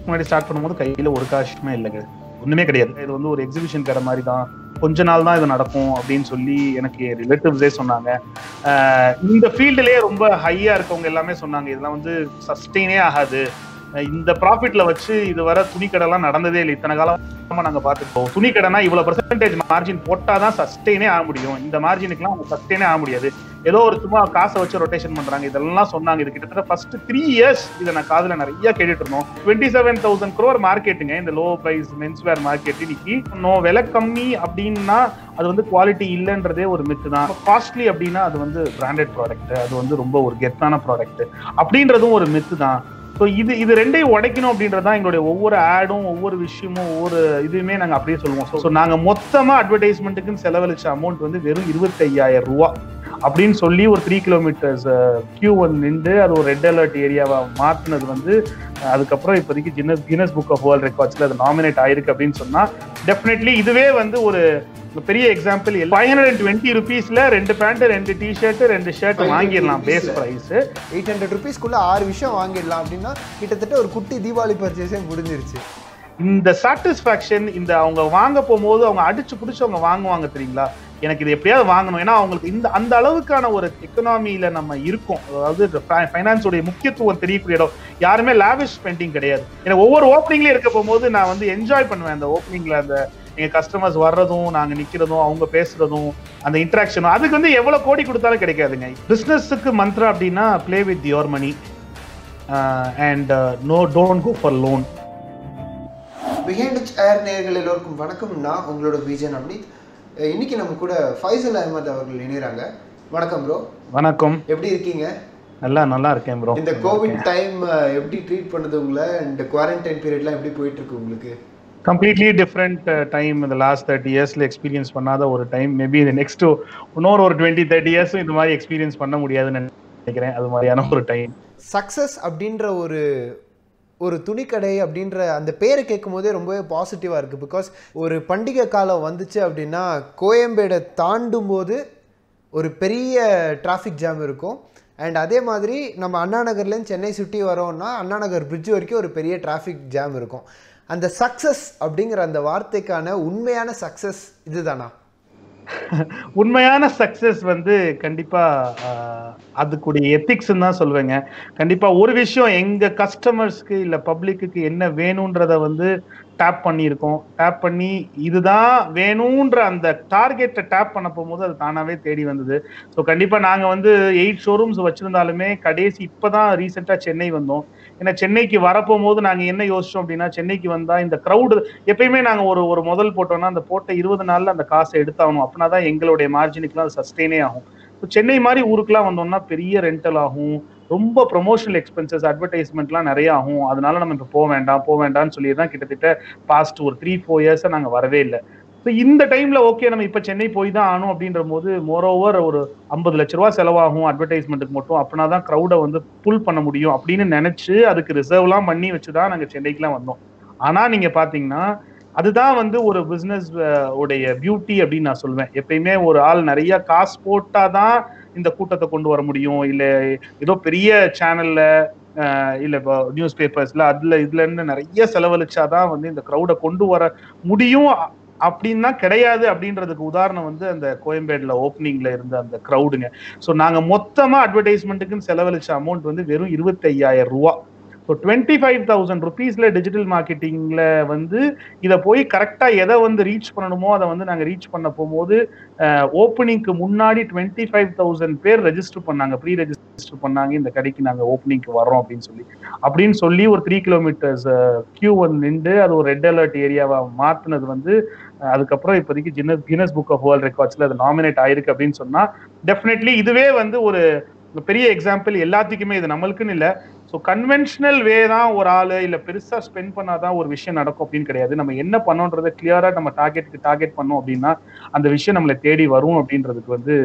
வருஷத்துக்கு முன்னாடி ஸ்டார்ட் பண்ணும்போது கையில ஒரு காசுமே இல்லைங்க, ஒண்ணுமே கிடையாது. இது வந்து ஒரு எக்ஸிபிஷன் கடை மாதிரி தான், கொஞ்ச நாள் தான் இது நடக்கும் அப்படின்னு சொல்லி எனக்கு ரிலேட்டிவ்ஸே சொன்னாங்க. இந்த ஃபீல்டுலயே ரொம்ப ஹையா இருக்கவங்க எல்லாமே சொன்னாங்க இதெல்லாம் வந்து சஸ்டெயினே ஆகாது, இந்த ப்ராஃபிட்ல வச்சு இது வர துணிக்கடை எல்லாம் நடந்ததே இல்லை, இத்தனை காலமா நாங்க பார்த்துருக்கோம். துணிக்கடைனா இவ்வளவு பெர்சன்டேஜ் மார்ஜின் போட்டாதான் சஸ்டெயினே ஆக முடியும், இந்த மார்ஜினுக்குலாம் அவங்க சஸ்டெயினே ஆக முடியாது, ஏதோ ஒரு சும்மா காசை வச்சு ரொட்டேஷன் பண்றாங்க, இதெல்லாம் சொன்னாங்க. இது கிட்டத்தட்ட ஃபர்ஸ்ட் 3 years இதை நான் காதுல நிறைய கேட்டுட்டு இருந்தோம். 27,000 crore மார்க்கெட்டுங்க இந்த லோ பிரைஸ் மென்ஸ்வேர் மார்க்கெட். இன்னைக்கு விலை கம்மி அப்படின்னா அது வந்து குவாலிட்டி இல்லைன்றதே ஒரு மித்து தான். காஸ்ட்லி அப்படின்னா அது வந்து பிராண்டட் ப்ராடக்ட், அது வந்து ரொம்ப ஒரு கெத்தான ப்ராடக்ட் அப்படின்றதும் ஒரு மித்து தான். ஸோ இது ரெண்டையும் உடைக்கணும் அப்படின்றதான் எங்களுடைய ஒவ்வொரு ஆடும் ஒவ்வொரு விஷயமும் ஒவ்வொரு இதுவுமே நாங்கள் அப்படியே சொல்லுவோம். ஸோ நாங்கள் மொத்தமாக அட்வர்டைஸ்மெண்ட்டுக்குன்னு செலவழிச்ச அமௌண்ட் வந்து வெறும் 25,000 ரூபா அப்படின்னு சொல்லி ஒரு 3 kilometers கியூ வந்து நின்று அது ஒரு ரெட் அலர்ட் ஏரியாவா மாற்றினது வந்து அதுக்கப்புறம் இப்போதைக்கு கின்னஸ் புக் ஆஃப் வேர்ல்ட் ரெக்கார்ட்ஸ்ல அது நாமினேட் ஆயிருக்கு அப்படின்னு சொன்னா டெஃபினெட்லி இதுவே வந்து ஒரு பெரிய எக்ஸாம்பிள். 520 rupeesல 2 பேண்ட் 2 டிஷர்ட் 2 ஷர்ட் வாங்கிடலாம். பேஸ் பிரைஸ் 800 rupeesக்குள்ள 6 விஷயம் வாங்கிடலாம் அப்படின்னா கிட்டத்தட்ட ஒரு குட்டி தீபாவளி பர்ச்சேஸே முடிஞ்சிருச்சு. இந்த சாட்டிஸ்ஃபேக்ஷன் இந்த அவங்க வாங்க போகும்போது அவங்க அடிச்சு பிடிச்சி அவங்க வாங்குவாங்க தெரியுங்களா, எனக்கு இது எப்படியாவது வாங்கணும், ஏன்னா அவங்களுக்கு இந்த அந்த அளவுக்கான ஒரு எக்கனாமியில நம்ம இருக்கோம். அதாவது ஃபைனான்ஸோடைய முக்கியத்துவம் தெரியக்கூடிய இடம். யாருமே லாவிஷ் ஸ்பெண்டிங் கிடையாது. எனக்கு ஒவ்வொரு ஓப்பனிங்லயும் இருக்க போகும்போது நான் வந்து என்ஜாய் பண்ணுவேன் அந்த ஓப்பனிங்ல அந்த எங்க கஸ்டமர்ஸ் வர்றதும் நாங்க நிக்கிறதும் அவங்க பேசுறதும் அந்த இன்டராக்ஷனும். அதுக்கு வந்து எவ்வளவு கோடி கொடுத்தாலும் கிடைக்காதுங்க. பிசினஸுக்கு மந்த்ரா அப்படின்னா play with your money and don't go for loan. Behind air நேயர்கள் எல்லோருக்கும் வணக்கம். நான் உங்களோட விஜய் நவநீத். இன்னைக்கு நம்ம கூட ஃபைசல் அஹமத் அவர்கள் இணைகிறாங்க. வணக்கம் ப்ரோ. வணக்கம், எப்படி இருக்கீங்க? நல்லா இருக்கேன் ப்ரோ. இந்த கோவிட் டைம் எப்படி ட்ரீட் பண்ணுது உங்களை? இந்த குவாரண்டைன் பீரியட்லாம் எப்படி போயிட்டு இருக்கு உங்களுக்கு? Completely different time. இந்த லாஸ்ட் 30 yearsல எக்ஸ்பீரியன்ஸ் பண்ணாத ஒரு டைம். மேபி இந்த நெக்ஸ்ட் இன்னொரு ஒரு 20-30 years இந்த மாதிரி எக்ஸ்பீரியன்ஸ் பண்ண முடியாதுன்னு நினைக்கிறேன். அது மாதிரியான ஒரு டைம். சக்ஸஸ் அப்படின்ற ஒரு துணிக்கடை அப்படின்ற அந்த பேரை கேட்கும் போதே ரொம்பவே பாசிட்டிவாக இருக்குது. பிகாஸ் ஒரு பண்டிகை காலம் வந்துச்சு அப்படின்னா கோயம்பேடை தாண்டும் போது ஒரு பெரிய டிராஃபிக் ஜாம் இருக்கும். அண்ட் அதே மாதிரி நம்ம அண்ணா நகர்லேருந்து சென்னை சுற்றி வரோம்னா அண்ணா நகர் பிரிட்ஜ் வரைக்கும் ஒரு பெரிய டிராஃபிக் ஜாம் இருக்கும். அந்த சக்ஸஸ் அப்படிங்கிற அந்த வார்த்தைக்கான உண்மையான சக்ஸஸ் இதுதானா? உண்மையான சக்சஸ் வந்து கண்டிப்பா அதுக்குடைய எத்திக்ஸ் தான் சொல்லுவேங்க. கண்டிப்பா ஒரு விஷயம் எங்க கஸ்டமர்ஸ்க்கு இல்ல பப்ளிக்கு என்ன வேணும்ன்றத வந்து டேப் பண்ணியிருக்கோம். டேப் பண்ணி இதுதான் வேணும்ன்ற அந்த டார்கெட்டை டேப் பண்ண போகும்போது அது தானாவே தேடி வந்தது. ஸோ கண்டிப்பா நாங்க வந்து 8 ஷோரூம்ஸ் வச்சிருந்தாலுமே கடைசி இப்பதான் ரீசெண்டா சென்னை வந்தோம். ஏன்னா சென்னைக்கு வரப்போகும்போது நாங்க என்ன யோசிச்சோம் அப்படின்னா, சென்னைக்கு வந்தா இந்த கிரௌடு எப்பயுமே நாங்க ஒரு முதல் போட்டோம்னா அந்த போட்ட 20 நாள்ல அந்த காசை எடுத்தாகணும். அப்படின்னா தான் எங்களுடைய மார்ஜினுக்குலாம் அது சஸ்டெயினே ஆகும். சென்னை மாதிரி ஊருக்குலாம் வந்தோம்னா பெரிய ரெண்டல் ஆகும், ரொம்ப ப்ரொமோஷனல் எக்ஸ்பென்சஸ் அட்வர்டைஸ்மெண்ட்லாம் நிறைய ஆகும். அதனால நம்ம இப்போ போக வேண்டாம்னு சொல்லி தான் கிட்டத்தட்ட பாஸ்ட் ஒரு 3-4 years நாங்கள் வரவே இல்லை. ஸோ இந்த டைம்ல ஓகே நம்ம இப்போ சென்னை போய் தான் ஆகணும் அப்படின்ற போது மோரோவர் ஒரு 50 லட்ச ரூபா செலவாகும் அட்வர்டைஸ்மெண்ட்டுக்கு மட்டும். அப்படின்னா தான் க்ரௌடை வந்து புல் பண்ண முடியும் அப்படின்னு நினைச்சு அதுக்கு ரிசர்வ்லாம் பண்ணி வச்சுதான் நாங்கள் சென்னைக்குலாம் வந்தோம். ஆனா நீங்க பாத்தீங்கன்னா அதுதான் வந்து ஒரு பிசினஸ் உடைய பியூட்டி அப்படின்னு நான் சொல்லுவேன். எப்பயுமே ஒரு ஆள் நிறைய காசு போட்டாதான் இந்த கூட்டத்தை கொண்டு வர முடியும். இல்ல ஏதோ பெரிய சேனல்ல இல்ல நியூஸ் பேப்பர்ஸ்ல இதுல இருந்து நிறைய செலவழிச்சாதான் வந்து இந்த கிரௌட கொண்டு வர முடியும் அப்படின்னா கிடையாது. அப்படின்றதுக்கு உதாரணம் வந்து அந்த கோயம்பேடுல ஓப்பனிங்ல இருந்த அந்த கிரௌடுங்க. ஸோ நாங்க மொத்தமா அட்வர்டைஸ்மெண்ட்டுக்குன்னு செலவழிச்ச அமௌண்ட் வந்து வெறும் 25,000 ரூபா. ஸோ 25,000 rupeesல டிஜிட்டல் மார்க்கெட்டிங்ல வந்து இதை போய் கரெக்டா எதை வந்து ரீச் பண்ணணுமோ அதை வந்து நாங்கள் ரீச் பண்ண போகும்போது ஓப்பனிங்க்கு முன்னாடி 25,000 பேர் ரெஜிஸ்டர் பண்ணாங்க, ப்ரீ ரெஜிஸ்டர் பண்ணாங்க இந்த கடைக்கு நாங்கள் ஓப்பனிங்க்கு வர்றோம் அப்படின்னு சொல்லி ஒரு 3 kilometers கியூ வந்து நின்று அது ஒரு ரெட் அலர்ட் ஏரியாவா மாற்றினது வந்து அதுக்கப்புறம் இப்போதைக்கு கின்னஸ் புக் ஆஃப் வேர்ல்ட் ரெக்கார்ட்ஸ்ல அது நாமினேட் ஆயிருக்கு அப்படின்னு சொன்னா டெஃபினெட்லி இதுவே வந்து ஒரு பெரிய எக்ஸாம்பிள். எல்லாத்துக்குமே இது நம்மளுக்குன்னு இல்லை. ஸோ கன்வென்ஷனல் வே தான் ஒரு ஆளு இல்ல பெருசா ஸ்பெண்ட் பண்ணாதான் ஒரு விஷயம் நடக்கும் அப்படின்னு கிடையாது. நம்ம என்ன பண்ணோன்றதை கிளியரா நம்ம டார்கெட் பண்ணோம் அப்படின்னா அந்த விஷயம் நம்மளை தேடி வரும் அப்படின்றதுக்கு வந்து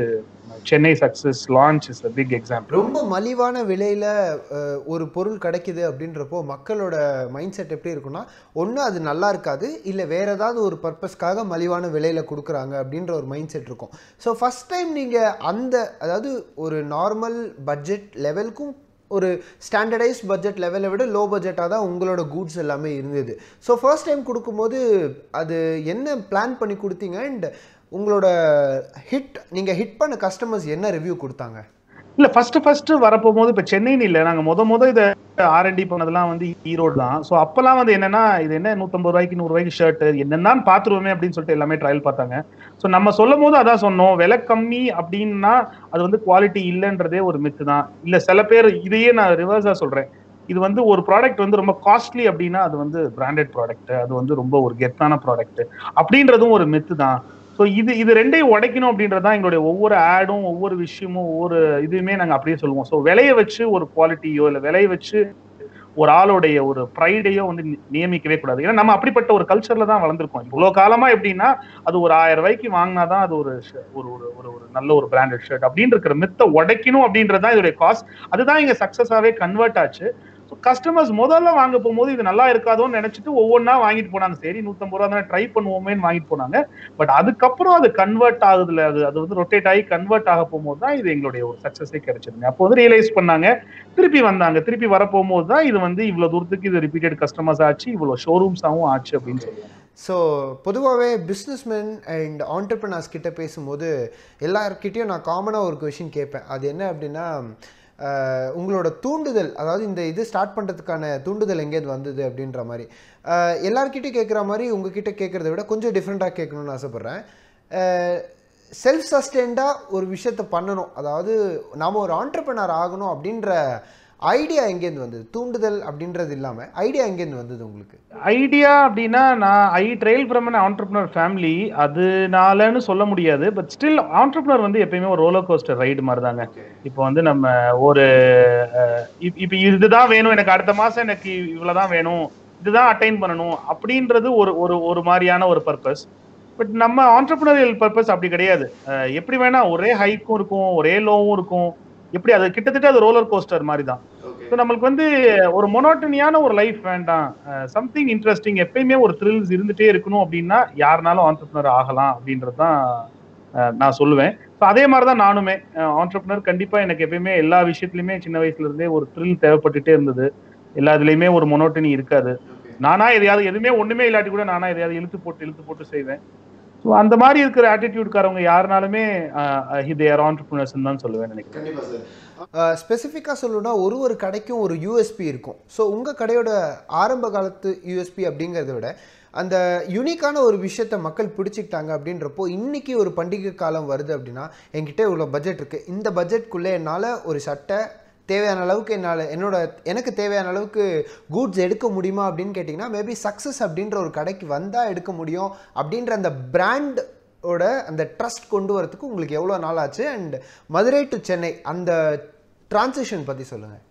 Chennai success launch is a big example. ரொம்ப மலிவான விலையில ஒரு பொருள் கிடைக்குது அப்படின்றப்போ மக்களோட மைண்ட் செட் எப்படி இருக்குன்னா, ஒன்று அது நல்லா இருக்காது, இல்லை வேற ஏதாவது ஒரு பர்பஸ்க்காக மலிவான விலையில கொடுக்குறாங்க அப்படின்ற ஒரு மைண்ட் செட் இருக்கும். ஸோ ஃபர்ஸ்ட் டைம் நீங்க அதாவது ஒரு நார்மல் பட்ஜெட் லெவலுக்கும் ஒரு ஸ்டாண்டர்டைஸ் பட்ஜெட் லெவலை விட லோ பட்ஜெட்டாக தான் உங்களோட கூட்ஸ் எல்லாமே இருந்தது. ஸோ ஃபர்ஸ்ட் டைம் கொடுக்கும்போது அது என்ன பிளான் பண்ணி கொடுத்தீங்க அண்ட் உங்களோட நீங்கள் ஹிட் பண்ண கஸ்டமர்ஸ் என்ன ரிவ்யூ கொடுத்தாங்க? இல்ல ஃபர்ஸ்ட் வரப்போகும்போது இப்ப சென்னைன்னு இல்ல, நாங்க முத இதை R&D பண்ணதெல்லாம் வந்து ஈரோடு தான். ஸோ அப்பெல்லாம் வந்து என்னன்னா இது என்ன 150 ரூபாய்க்கு 100 ரூபாய்க்கு ஷர்ட் என்னன்னு பாத்துருவோமே அப்படின்னு சொல்லிட்டு எல்லாமே ட்ரையல் பார்த்தாங்க. ஸோ நம்ம சொல்லும் போது அதான் சொன்னோம், விலை கம்மி அப்படின்னா அது வந்து குவாலிட்டி இல்லைன்றதே ஒரு மித்து தான். இல்ல சில பேர் இதையே நான் ரிவர்ஸா சொல்றேன், இது வந்து ஒரு ப்ராடக்ட் வந்து ரொம்ப காஸ்ட்லி அப்படின்னா அது வந்து பிராண்டட் ப்ராடக்ட், அது வந்து ரொம்ப ஒரு கெத்தான ப்ராடக்ட் அப்படின்றதும் ஒரு மித்து தான். ஸோ இது ரெண்டையும் உடைக்கணும் அப்படின்றதான் எங்களுடைய ஒவ்வொரு ஆடும் ஒவ்வொரு விஷயமும் ஒவ்வொரு இதுவுமே நாங்கள் அப்படியே சொல்லுவோம். ஸோ விலையை வச்சு ஒரு குவாலிட்டியோ இல்லை விலையை வச்சு ஒரு ஆளுடைய ஒரு ப்ரைடையோ வந்து நியமிக்கவே கூடாது. ஏன்னா நம்ம அப்படிப்பட்ட ஒரு கல்ச்சர்ல தான் வளர்ந்துருக்கோம் இவ்வளவு காலமா. எப்படின்னா அது ஒரு 1000 ரூபாய்க்கு வாங்கினாதான் அது ஒரு ஒரு நல்ல ஒரு பிராண்டட் ஷர்ட் அப்படின்னு இருக்கிற மித்தை உடைக்கணும் அப்படின்றதுதான் இதோடைய காஸ்ட். அதுதான் இங்க சக்சஸாவே கன்வெர்ட் ஆச்சு. கஸ்டமர்ஸ் முதல்ல வாங்க போகும்போது இது நல்லா இருக்காதோன்னு நினைச்சிட்டு ஒவ்வொன்றா வாங்கிட்டு போனாங்க. சரி 150 ரூபா தானே ட்ரை பண்ணுவோமேன்னு வாங்கிட்டு போனாங்க. பட் அதுக்கப்புறம் அது கன்வெர்ட் ஆகுதுல, அது வந்து ரொட்டேட் ஆகி கன்வெர்ட் ஆக போகும்போது தான் இது எங்களுடைய ஒரு சக்சஸே கிடைச்சிருங்க. அப்போ வந்து ரியலைஸ் பண்ணாங்க, திருப்பி வந்தாங்க. திருப்பி வர போகும்போது தான் இது வந்து இவ்வளவு தூரத்துக்கு இது ரிப்பீட்டட் கஸ்டமர்ஸ் ஆச்சு, இவ்வளவு ஷோரூம்ஸாகவும் ஆச்சு அப்படின்னு சொல்லுவாங்க. ஸோ பொதுவாகவே பிஸ்னஸ்மேன் அண்ட் ஆண்டர்பிரினர்ஸ் கிட்ட பேசும்போது எல்லார்கிட்டையும் நான் காமனாக ஒரு கொஷின் கேட்பேன். அது என்ன அப்படின்னா, உங்களோட தூண்டுதல், அதாவது இந்த இது ஸ்டார்ட் பண்ணுறதுக்கான தூண்டுதல் எங்கேருந்து வந்தது அப்படின்ற மாதிரி. எல்லார்கிட்டையும் கேட்குற மாதிரி உங்ககிட்ட கேட்குறத விட கொஞ்சம் டிஃப்ரெண்ட்டாக கேட்கணும்னு ஆசைப்பட்றேன். செல்ஃப் சஸ்டெயின்டாக ஒரு விஷயத்தை பண்ணணும், அதாவது நாம் ஒரு ஆண்டர்பிரினர் ஆகணும் அப்படின்ற ஐடியா எங்கேருந்து வந்தது? தூண்டுதல் அப்படின்றது இல்லாமல் ஐடியா எங்கேருந்து வந்தது உங்களுக்கு? ஐடியா அப்படின்னா நான் trail from an entrepreneur family, அதனாலன்னு சொல்ல முடியாது. பட் ஸ்டில் ஆண்டர்பிரினர் வந்து எப்பயுமே ஒரு ரோலர் கோஸ்டர் ரைடு மாதிரி தாங்க. இப்போ வந்து நம்ம ஒரு இப்போ இதுதான் வேணும் எனக்கு, அடுத்த மாசம் எனக்கு இவ்வளவுதான் வேணும், இதுதான் அட்டைன் பண்ணணும் அப்படின்றது ஒரு ஒரு மாதிரியான ஒரு பர்பஸ். பட் நம்ம ஆண்டர்பிரினரியல் பர்பஸ் அப்படி கிடையாது. எப்படி வேணா ஒரே ஹைக்கும் இருக்கும், ஒரே லோவும் இருக்கும். எப்படி அது கிட்டத்தட்ட அது ரோலர் கோஸ்டர் மாதிரி தான். ஸோ நம்மளுக்கு வந்து ஒரு மொனோட்டனியான ஒரு லைஃப் வேண்டாம், சம்திங் இன்ட்ரெஸ்டிங், எப்பயுமே ஒரு த்ரில்ஸ் இருந்துட்டே இருக்கணும் அப்படின்னா யாருனாலும் ஆண்டர்பிரினர் ஆகலாம் அப்படின்றது தான் நான் சொல்லுவேன். ஸோ அதே மாதிரி தான் நானுமே ஆண்டர்பிரினர். கண்டிப்பா எனக்கு எப்பயுமே எல்லா விஷயத்துலையுமே சின்ன வயசுல இருந்தே ஒரு த்ரில் தேவைப்பட்டுட்டே இருந்தது. எல்லா இதுலையுமே ஒரு மொனோட்டனி இருக்காது. நானா எதையாவது எதுவுமே ஒண்ணுமே இல்லாட்டி கூட நானா எதையாவது இழுத்து போட்டு செய்வேன். ஸோ அந்த மாதிரி இருக்கிற ஆட்டிடியூட்காரவங்க யாருனாலுமே they are entrepreneurs தான் சொல்லுவேன் நினைக்கிறேன். ஸ்பெசிஃபிக்காக சொல்லணும்னா ஒரு கடைக்கும் ஒரு யூஎஸ்பி இருக்கும். ஸோ உங்கள் கடையோட ஆரம்ப காலத்து யூஎஸ்பி அப்படிங்கிறத விட அந்த யூனிக்கான ஒரு விஷயத்தை மக்கள் பிடிச்சிக்கிட்டாங்க அப்படின்றப்போ, இன்னைக்கு ஒரு பண்டிகை காலம் வருது அப்படின்னா என்கிட்ட இவ்வளோ பட்ஜெட் இருக்குது, இந்த பட்ஜெட்குள்ளே என்னால் ஒரு சட்டை தேவையான அளவுக்கு எனக்கு தேவையான அளவுக்கு கூட்ஸ் எடுக்க முடியுமா அப்படின்னு கேட்டிங்கன்னா, மேபி சக்ஸஸ் அப்படின்ற ஒரு கடைக்கு வந்தால் எடுக்க முடியும் அப்படின்ற அந்த பிராண்டோட அந்த ட்ரஸ்ட் கொண்டு வரதுக்கு உங்களுக்கு எவ்வளோ நாள் ஆச்சு? அண்ட் மதுரை டு சென்னை அந்த டிரான்சிஷன் பற்றி சொல்லுங்கள்.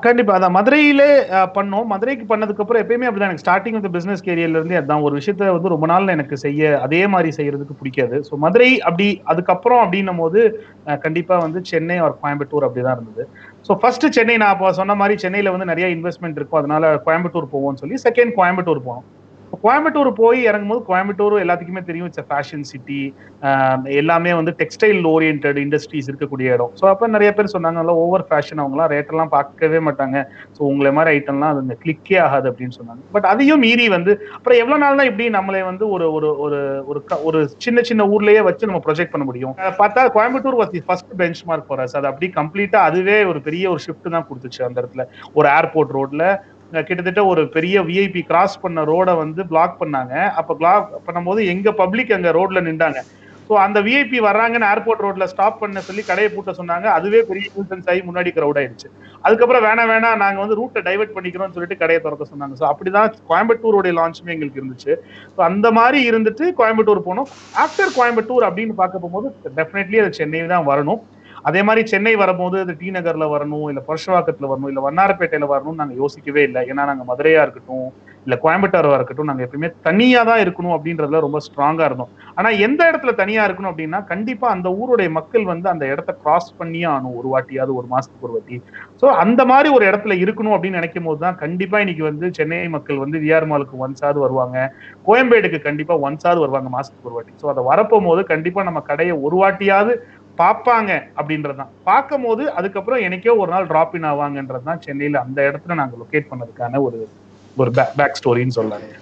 கண்டிப்பா அதான் மதுரையிலே பண்ணோம். மதுரைக்கு பண்ணதுக்கு அப்புறம் எப்பயுமே அப்படிதான், எனக்கு ஸ்டார்டிங் ஆஃப் தி பிசினஸ் கேரியர்ல இருந்தே அதான் ஒரு விஷயத்த வந்து ரொம்ப நாள் எனக்கு அதே மாதிரி செய்யறதுக்கு பிடிக்காது. ஸோ மதுரை அப்படி அதுக்கப்புறம் அப்படின்னும் போது கண்டிப்பா வந்து சென்னை ஒரு கோயம்புத்தூர் அப்படிதான் இருந்தது. ஸோ ஃபர்ஸ்ட் சென்னை, நான் இப்போ சொன்ன மாதிரி சென்னையில வந்து நிறைய இன்வெஸ்ட்மெண்ட் இருக்கும், அதனால கோயம்புத்தூர் போவோம்னு சொல்லி செகண்ட் கோயம்புத்தூர் போனோம். கோயம்புத்தூர் போய் இறங்கும்போது கோயம்புத்தூர் எல்லாத்துக்குமே தெரியும், இட்ஸ் ஃபேஷன் சிட்டி, எல்லாமே வந்து டெக்ஸ்டைல் ஓரியன்ட் இண்டஸ்ட்ரீஸ் இருக்கக்கூடிய இடம். ஸோ அப்போ நிறைய பேர் சொன்னாங்க ஓவர் ஃபேஷன், அவங்களாம் ரேட்டெல்லாம் பார்க்கவே மாட்டாங்க, ஸோ உங்களை மாதிரி ஐட்டம்லாம் அது கிளிக்கே ஆகாது அப்படின்னு சொன்னாங்க. பட் அதையும் மீறி வந்து அப்புறம் எவ்வளவு நாள் தான் இப்படி நம்மளே வந்து ஒரு சின்ன சின்ன ஊர்லயே வச்சு நம்ம ப்ரொஜெக்ட் பண்ண முடியும்? பார்த்தா Coimbatore was the first bench mark for us. அது அப்படி கம்ப்ளீட்டா அதுவே ஒரு பெரிய ஒரு ஷிஃப்ட் தான் கொடுத்துச்சு. அந்த இடத்துல ஒரு ஏர்போர்ட் ரோட்ல கிட்டத்தட்ட ஒரு பெரிய விஐபி கிராஸ் பண்ண ரோட வந்து பிளாக் பண்ணாங்க. அப்ப பிளாக் பண்ணும்போது எங்க பப்ளிக் அங்க ரோட்ல நின்றாங்க. ஸோ அந்த விஐபி வர்றாங்கன்னு ஏர்போர்ட் ரோட்ல ஸ்டாப் பண்ண சொல்லி கடையை பூட்ட சொன்னாங்க. அதுவே பெரிய நியூசன்ஸ் ஆகி முன்னாடி கிரௌட் ஆயிடுச்சு. அதுக்கப்புறம் வேணாம் நாங்க வந்து ரூட்டை டைவர்ட் பண்ணிக்கிறோம்னு சொல்லிட்டு கடையை திறக்க சொன்னாங்க. ஸோ அப்படிதான் கோயம்புத்தூருடைய லான்ச்சுமே எங்களுக்கு இருந்துச்சு. ஸோ அந்த மாதிரி இருந்துட்டு கோயம்புத்தூர் போனோம். ஆஃப்டர் கோயம்புத்தூர் அப்படின்னு பார்க்க போகும்போது டெஃபினெட்லி அது சென்னை தான் வரணும். அதே மாதிரி சென்னை வரும்போது அது டி நகர்ல வரணும், இல்ல புரஷவாக்கத்துல வரணும், இல்ல வண்ணாரப்பேட்டையில வரணும்னு நாங்க யோசிக்கவே இல்லை. ஏன்னா நாங்க மதுரையா இருக்கட்டும் இல்ல கோயம்புத்தூரா இருக்கட்டும், நாங்க எப்பயுமே தனியா தான் இருக்கணும் அப்படின்றதுல ரொம்ப ஸ்ட்ராங்கா இருந்தோம். ஆனா எந்த இடத்துல தனியா இருக்கணும் அப்படின்னா கண்டிப்பா அந்த ஊருடைய மக்கள் வந்து அந்த இடத்த கிராஸ் பண்ணியே ஆகணும் ஒரு வாட்டியாவது, ஒரு மாசத்துக்கு ஒரு வாட்டி. ஸோ அந்த மாதிரி ஒரு இடத்துல இருக்கணும் அப்படின்னு நினைக்கும் போது தான் கண்டிப்பா இன்னைக்கு வந்து சென்னை மக்கள் வந்து விஆர் மாலுக்கு ஒன்ஸாவது வருவாங்க, கோயம்பேடுக்கு கண்டிப்பா ஒன்ஸாவது வருவாங்க மாசத்துக்கு ஒரு வாட்டி. ஸோ அதை வரப்போகும்போது கண்டிப்பா நம்ம கடையை ஒரு வாட்டியாவது பார்ப்பாங்க அப்படின்றதுதான். பார்க்கும் போது அதுக்கப்புறம் எனக்கே ஒரு நாள் டிராப் இன் ஆவாங்கன்றதுதான் சென்னையில அந்த இடத்துல நாங்க லொகேட் பண்ணதுக்கான ஒரு பேக் ஸ்டோரின்னு சொல்லலாம்.